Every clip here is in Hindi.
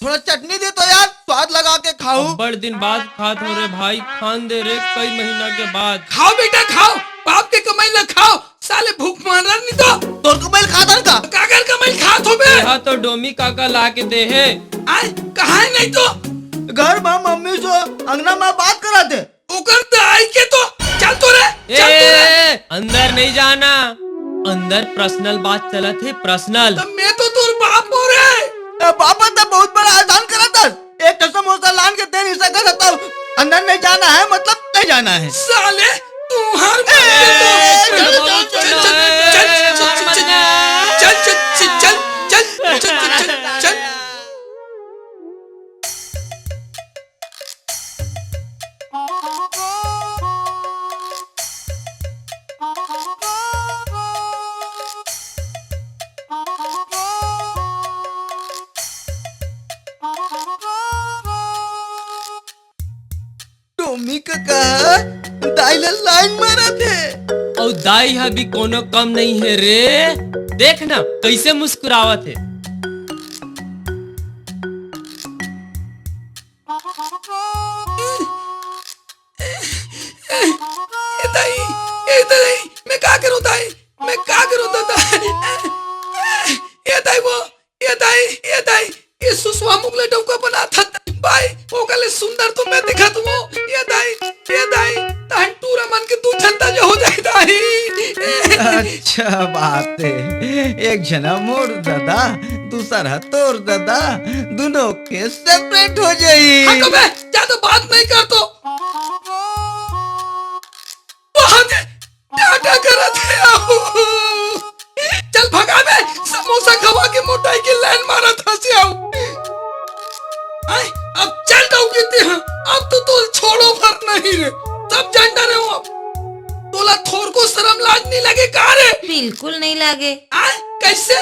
थोड़ा चटनी दे तो यार, स्वाद लगा के खाऊं। बड़ दिन बाद खात हो रे भाई, खान दे रे कई महीना के बाद। खाओ बेटा खाओ, बाप के कमाई ला खाओ, साले भूख मार रहा नहीं तो। तोर कमाई खाता का? काकर कमाई खात हो बे? यहाँ तो डोमी काका ला के दे है। आए कहाँ है नहीं तो? घर में मम्मी से अंगना में बात करा थे। ओकर तो आई के तो चल तो रे, चल तो रे। अंदर नहीं जाना, अंदर पर्सनल बात चलत है, पर्सनल। तो मैं तो तोर बाप हो रे। पापा तो बहुत बड़ा आसान करा था, एक समोसा लान के तेरी सकत था, अंदर नहीं जाना है मतलब नहीं जाना है। साले तू हर चल। टोमी काका दाइला लाइन मारा थे। और दाई अभी कोनो कम नहीं है रे, देख ना कैसे मुस्कुरावत है। ए दाई मैं क्या करूं दाई, मैं क्या करूं दादा। ये दाई ये सुसवा मुगले डौका बना था भाई, वो कले सुंदर तो मैं दिखा तू। ये दाई तान टूरा मन के तू झंडा जो हो जाए दाई। अच्छा बात है, एक जना मोर दादा, दूसरा तोर दादा, दोनों के सेपरेट हो जाई। हाँ बे ज्यादा बात नहीं कर तो। टाटा करा थे। चल भगा बे, समोसा खवा के मोटाई की लाइन मारा था से आओ। अब चल दऊंगी हैं, अब तो तोल छोड़ो भर नहीं रे, सब जानता रहे हो। तोला थोर को शर्म लाज नहीं लगे का रे? बिल्कुल नहीं लगे। कैसे?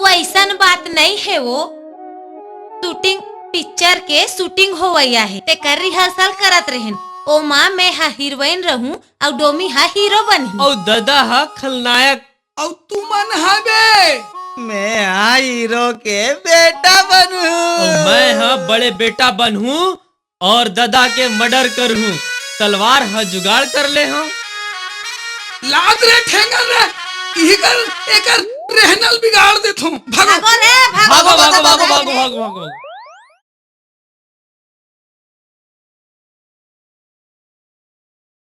वैसा बात नहीं है, वो शूटिंग पिक्चर के शूटिंग हो गया है, ते कर रिहर्सल करत रहन। ओ माँ मैं हा हीरोइन रहूं और डोमी हा हीरो बनी। और दादा हा खलनायक। और तू मन हा बे? मैं हीरो के बेटा बनूं। और मैं हाँ बड़े बेटा बनूं और दादा के मर्डर करूं। तलवार हा जुगाड़ कर ले हो। लाद रे ठेंगल रे, एकर रहनल बिगाड़ देथूं। भागो भागो रे, भागो भागो भागो भागो भागो भागो।